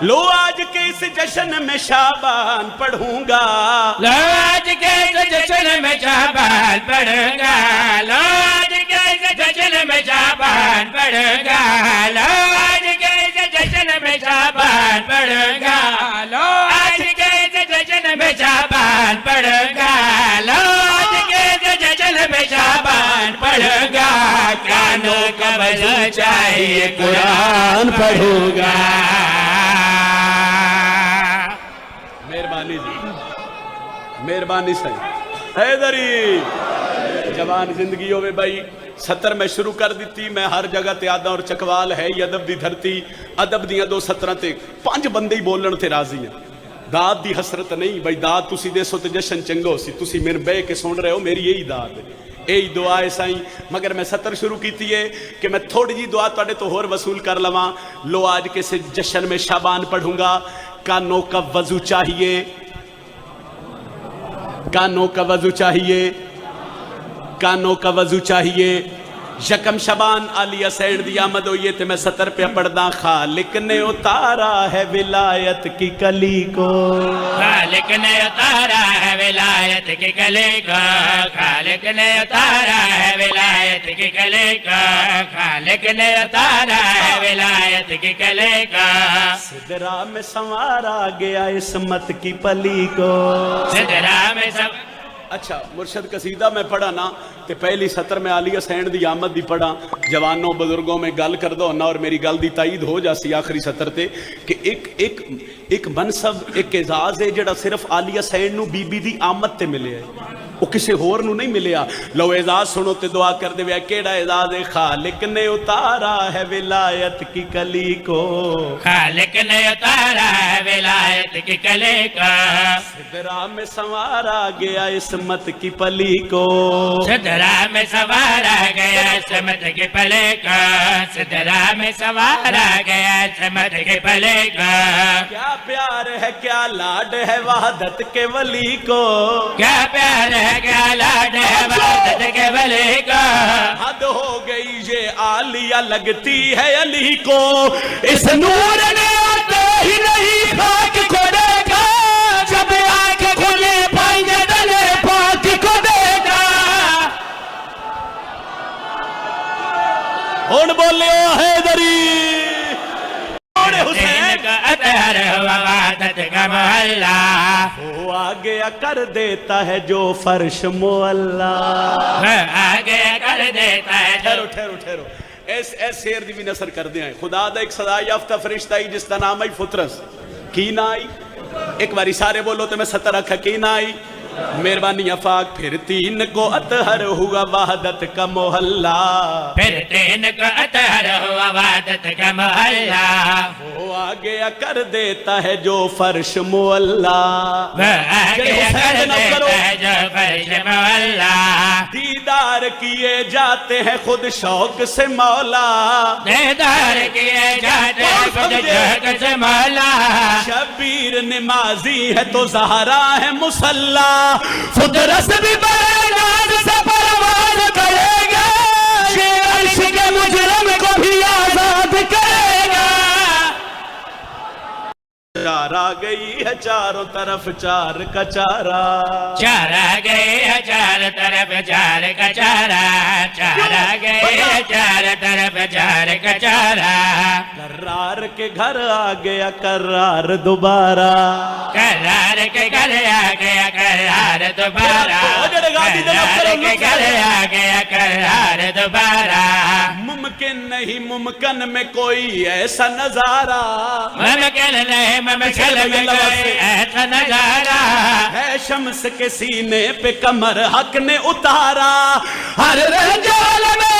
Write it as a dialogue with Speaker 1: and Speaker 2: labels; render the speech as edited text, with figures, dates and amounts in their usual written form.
Speaker 1: لو آج کے اس جشن میں شابان پڑھوں گا،
Speaker 2: لو آج کے اس جشن میں شابان پڑھوں گا، لو آج کے اس جشن میں شابان پڑھوں گا، لو آج کے اس جشن میں شابان پڑھوں گا، لو آج کے اس جشن میں شابان پڑھوں گا، لو آج کے اس جشن میں شابان پڑھوں گا، کانوں کا وضو چاہیے قرآن پڑھوں گا۔
Speaker 1: مہربانی جی، مہربانی سے حیدری جوان زندگیوں میں بھائی 70 میں شروع کر دیتی، میں ہر جگہ تے آدھا اور چکوال ہے یہ ادب دی دھرتی، ادب دیاں 2 17 تے 5 بندے ہی بولن تے راضی ہیں، داد دی حسرت نہیں بھائی، داد تسی دے سو تے جشن چنگو سی، تسی میرے بے کے سن رہے ہو، میری یہی داد ہے، یہی دعا ہے سائیں، مگر میں 70 شروع کیتی ہے کہ میں تھوڑی جی دعا توڑے تو ہور وصول کر لواں، لو آج کے سے جشن میں شابان پڑھوں گا، کانوں کا وضو چاہیے، کانوں کا وضو چاہیے، کانوں کا وضو چاہیے، یکم شبان عالیہ سینڈ دی آمد ہوئی تے میں 70 پہ پڑھدا، خالق نے اتارا ہے ولایت کی کلی کو،
Speaker 2: خالق نے اتارا ہے ولایت کی کلی کو، خالق نے اتارا ہے ولایت کی کلی کو، خالق نے اتارا ہے ولایت کی کلی کو،
Speaker 1: سدرا میں سنوارا گیا عصمت کی پلی کو۔
Speaker 2: سدرا میں سب
Speaker 1: اچھا مرشد قصیدہ میں پڑھا نا تے پہلی 70 میں عالیہ سینڈ دی آمد دی پڑھا، جوانوں بزرگوں میں گل کر دو نا، اور میری گل دی تائید ہو جاسی آخری 70 تے کہ ایک منصب ایک اعزاز ہے جڑا صرف عالیہ سینڈ نو بی بی دی آمد تے ملے ہے، وہ کسے ہور نو نہیں ملیا۔ لو اعزاز سنو تے دعا کر دے وے، کیڑا اعزاز ہے؟ خالق نے اتارا ہے ولایت کی کلی کو،
Speaker 2: خالق نے اتارا ہے ولایت کی کلی کو،
Speaker 1: سدرا میں سنوارا گیا عصمت کی پلی کو،
Speaker 2: سدرا میں سوارا گیا عصمت کی پلی کو، سدرا میں سوارا گیا عصمت کی پلی کو،
Speaker 1: کیا پیار ہے کیا لاڈ ہے وحدت کے ولی کو،
Speaker 2: کیا پیار ہے کیا لاڈ ہے وحدت کے ولی کو،
Speaker 1: حد ہو گئی یہ عالیہ لگتی ہے علی کو، اس نور نے آتے ہی نہیں خاک کو دیکھا،
Speaker 2: جب آنکھ کھلے پائیں دلے پاک کو دیکھا،
Speaker 1: ہون بولیو حیدری
Speaker 2: حسین کا اطہر ہوا وحدت کا محلہ،
Speaker 1: وہ آگے کر دیتا ہے جو فرش معلا،
Speaker 2: آگے کر دیتا ہے جو
Speaker 1: ٹھہرو ٹھہرو ٹھہرو، ایس شیر دی بھی نثر کر دیا ہے۔ خدا دا ایک صدا یافتہ فرشتہ ہی جس کا نام آئی فطرس، کی نہ آئی؟ ایک باری سارے بولو تو میں 70 رکھا، کی نہ آئی؟ مہربانی افاق، پھر 3 کو اطہر ہوا وحدت کا محلہ،
Speaker 2: پھر 3 کو اطہر ہوا وحدت کا محلہ،
Speaker 1: وہ آگے کر دیتا ہے جو فرش معلا،
Speaker 2: وہ آگے کر دیتا ہے جو فرش محلہ،
Speaker 1: دیدار کیے جاتے ہیں خود شوق سے مولا،
Speaker 2: دیدار کیے جاتے ہیں خود شوق سے مولا،
Speaker 1: شبیر نمازی ہے تو زہرا ہے مسلح،
Speaker 2: فطرت بھی بڑے ناز سے پرواز کرے گا، شیر عرش کے مجرم کو بھی آزاد کرے گا،
Speaker 1: چار آ گئی ہے چاروں طرف چار کا چارہ،
Speaker 2: چار آ گئے ہے چار طرف چار کا چارہ، چار آ گئے ہے چار طرف چار کا چارہ،
Speaker 1: کرار کے گھر آ گیا کرار دوبارہ،
Speaker 2: کرار کے گھر آ گیا کرار دوبارہ، کرار کے گھر آ گیا کرار دوبارہ،
Speaker 1: ممکن نہیں ممکن میں کوئی ایسا نظارہ،
Speaker 2: ممکن نہیں ممکن میں کوئی ایسا نظارہ،
Speaker 1: ہے شمس کے سینے پہ کمر حق نے اتارا،
Speaker 2: ہر رنجال میں